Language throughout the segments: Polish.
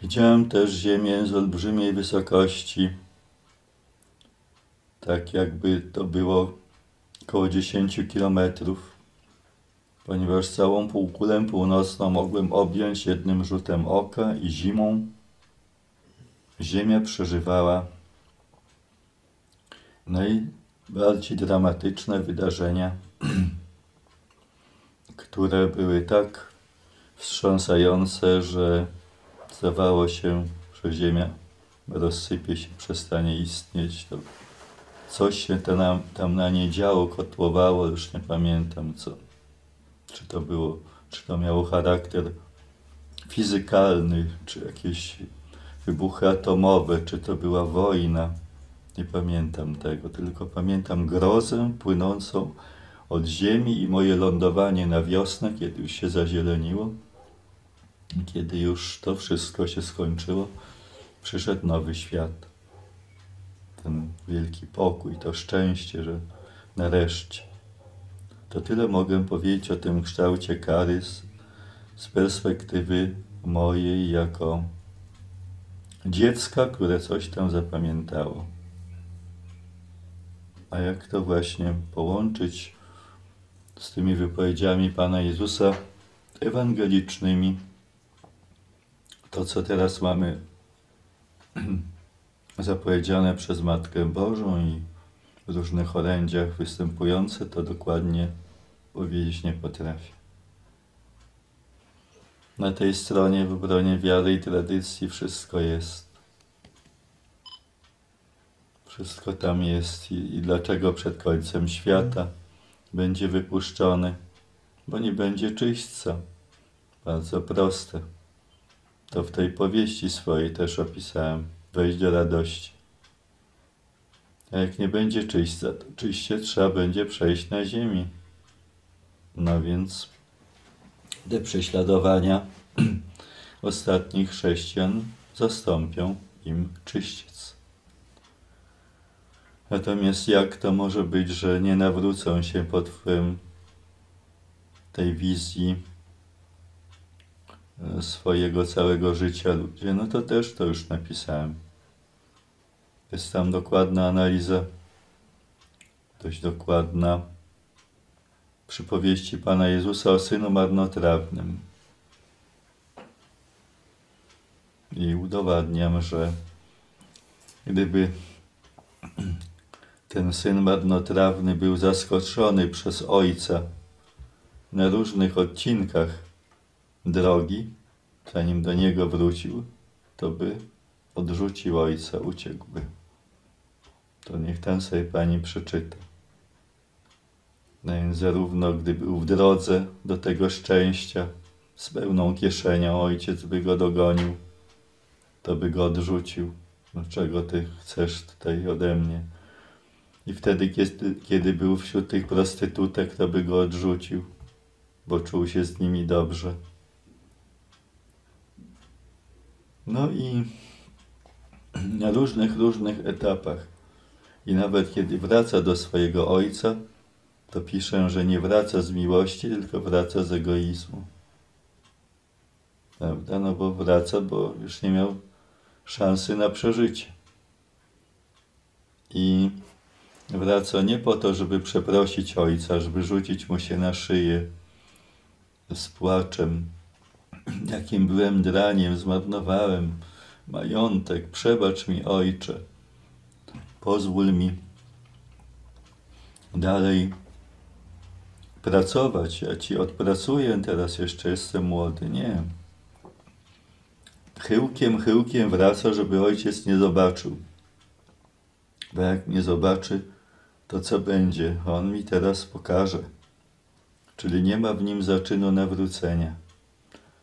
Widziałem też ziemię z olbrzymiej wysokości, tak jakby to było około 10 kilometrów, ponieważ całą półkulę północną mogłem objąć jednym rzutem oka i zimą Ziemia przeżywała najbardziej dramatyczne wydarzenia, które były tak wstrząsające, że zdawało się, że Ziemia rozsypie się, przestanie istnieć. To coś się tam na niej działo, kotłowało, już nie pamiętam co. Czy to miało charakter fizykalny, czy jakieś wybuchy atomowe, czy to była wojna. Nie pamiętam tego, tylko pamiętam grozę płynącą od ziemi i moje lądowanie na wiosnę, kiedy już się zazieleniło. Kiedy już to wszystko się skończyło, przyszedł nowy świat. Ten wielki pokój, to szczęście, że nareszcie. To tyle mogę powiedzieć o tym kształcie kary z perspektywy mojej jako dziecka, które coś tam zapamiętało. A jak to właśnie połączyć z tymi wypowiedziami Pana Jezusa ewangelicznymi? To, co teraz mamy zapowiedziane przez Matkę Bożą i w różnych orędziach występujące, to dokładnie powiedzieć nie potrafię. Na tej stronie w obronie wiary i tradycji wszystko jest. Wszystko tam jest i dlaczego przed końcem świata będzie wypuszczony? Bo nie będzie czyśćca. Bardzo proste. To w tej powieści swojej też opisałem. Wejść do radości. A jak nie będzie czyśćca, to czyście trzeba będzie przejść na ziemi. No więc te prześladowania ostatnich chrześcijan zastąpią im czyściec. Natomiast jak to może być, że nie nawrócą się pod wpływem tej wizji swojego całego życia ludzie? No to też to już napisałem. Jest tam dokładna analiza, dość dokładna przypowieści Pana Jezusa o synu marnotrawnym. I udowadniam, że gdyby ten syn marnotrawny był zaskoczony przez ojca na różnych odcinkach drogi, zanim do niego wrócił, to by odrzucił ojca, uciekłby. To niech tam sobie pani przeczyta. No więc zarówno gdy był w drodze do tego szczęścia, z pełną kieszenią ojciec by go dogonił, to by go odrzucił. No czego ty chcesz tutaj ode mnie? I wtedy, kiedy był wśród tych prostytutek, to by go odrzucił, bo czuł się z nimi dobrze. No i na różnych etapach. I nawet kiedy wraca do swojego ojca, to piszę, że nie wraca z miłości, tylko wraca z egoizmu. Prawda? No bo wraca, bo już nie miał szansy na przeżycie. I wraca nie po to, żeby przeprosić ojca, żeby rzucić mu się na szyję z płaczem, jakim byłem draniem, zmarnowałem majątek, przebacz mi ojcze, pozwól mi dalej pracować, ja ci odpracuję, teraz jeszcze jestem młody. Nie. Chyłkiem wraca, żeby ojciec nie zobaczył. Bo jak nie zobaczy, to co będzie? On mi teraz pokaże. Czyli nie ma w nim zaczynu nawrócenia.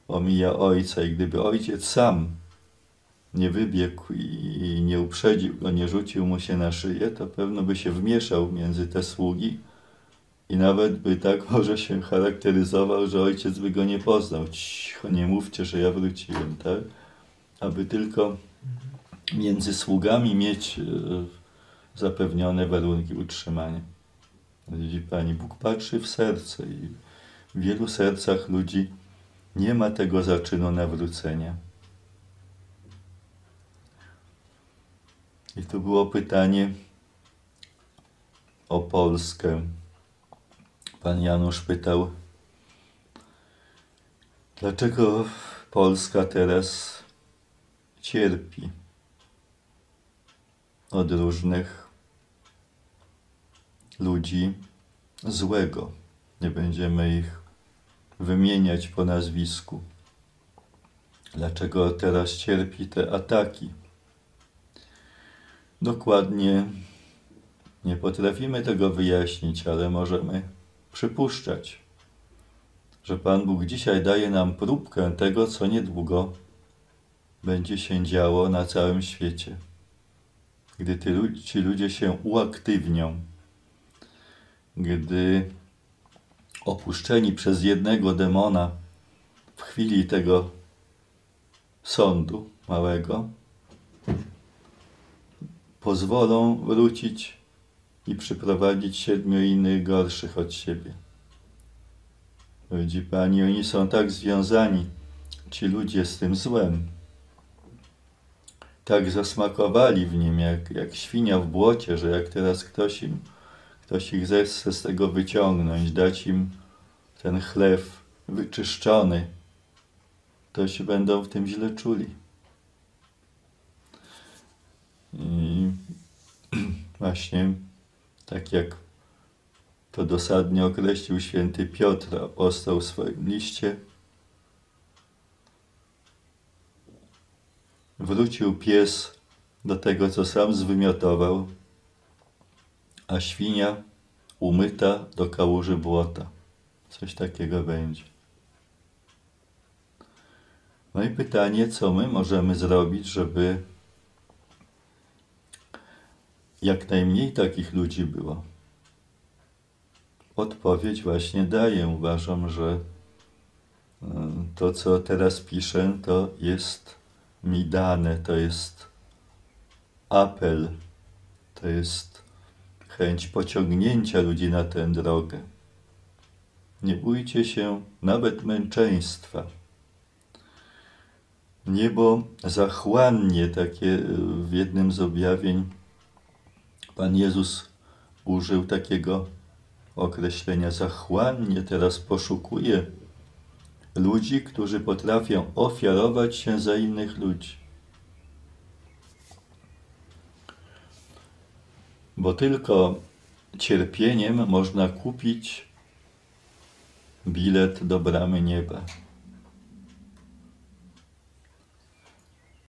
Omija ojca i gdyby ojciec sam nie wybiegł i nie uprzedził go, nie rzucił mu się na szyję, to pewno by się wmieszał między te sługi i nawet by tak może się charakteryzował, że ojciec by go nie poznał. Cicho, nie mówcie, że ja wróciłem, tak? Aby tylko między sługami mieć zapewnione warunki utrzymania. Widzi pani, Bóg patrzy w serce i w wielu sercach ludzi nie ma tego zaczynu nawrócenia. I tu było pytanie o Polskę. Pan Janusz pytał, dlaczego Polska teraz cierpi od różnych ludzi złego. Nie będziemy ich wymieniać po nazwisku. Dlaczego teraz cierpi te ataki? Dokładnie nie potrafimy tego wyjaśnić, ale możemy przypuszczać, że Pan Bóg dzisiaj daje nam próbkę tego, co niedługo będzie się działo na całym świecie. Gdy ci ludzie się uaktywnią, gdy opuszczeni przez jednego demona w chwili tego sądu małego, pozwolą wrócić i przyprowadzić 7 innych gorszych od siebie. Widzi Pani, oni są tak związani, ci ludzie, z tym złem, tak zasmakowali w nim, jak świnia w błocie, że jak teraz ktoś ich zechce z tego wyciągnąć, dać im ten chlew wyczyszczony, to się będą w tym źle czuli. I właśnie tak jak to dosadnie określił święty Piotr, apostoł w swoim liście, wrócił pies do tego, co sam zwymiotował, a świnia umyta do kałuży błota. Coś takiego będzie. No i pytanie, co my możemy zrobić, żeby jak najmniej takich ludzi było? Odpowiedź właśnie daję. Uważam, że to, co teraz piszę, to jest mi dane, to jest apel, to jest chęć pociągnięcia ludzi na tę drogę. Nie bójcie się nawet męczeństwa. Niebo zachłannie, takie w jednym z objawień Pan Jezus użył takiego określenia, zachłannie teraz poszukuje ludzi, którzy potrafią ofiarować się za innych ludzi. Bo tylko cierpieniem można kupić bilet do bramy nieba.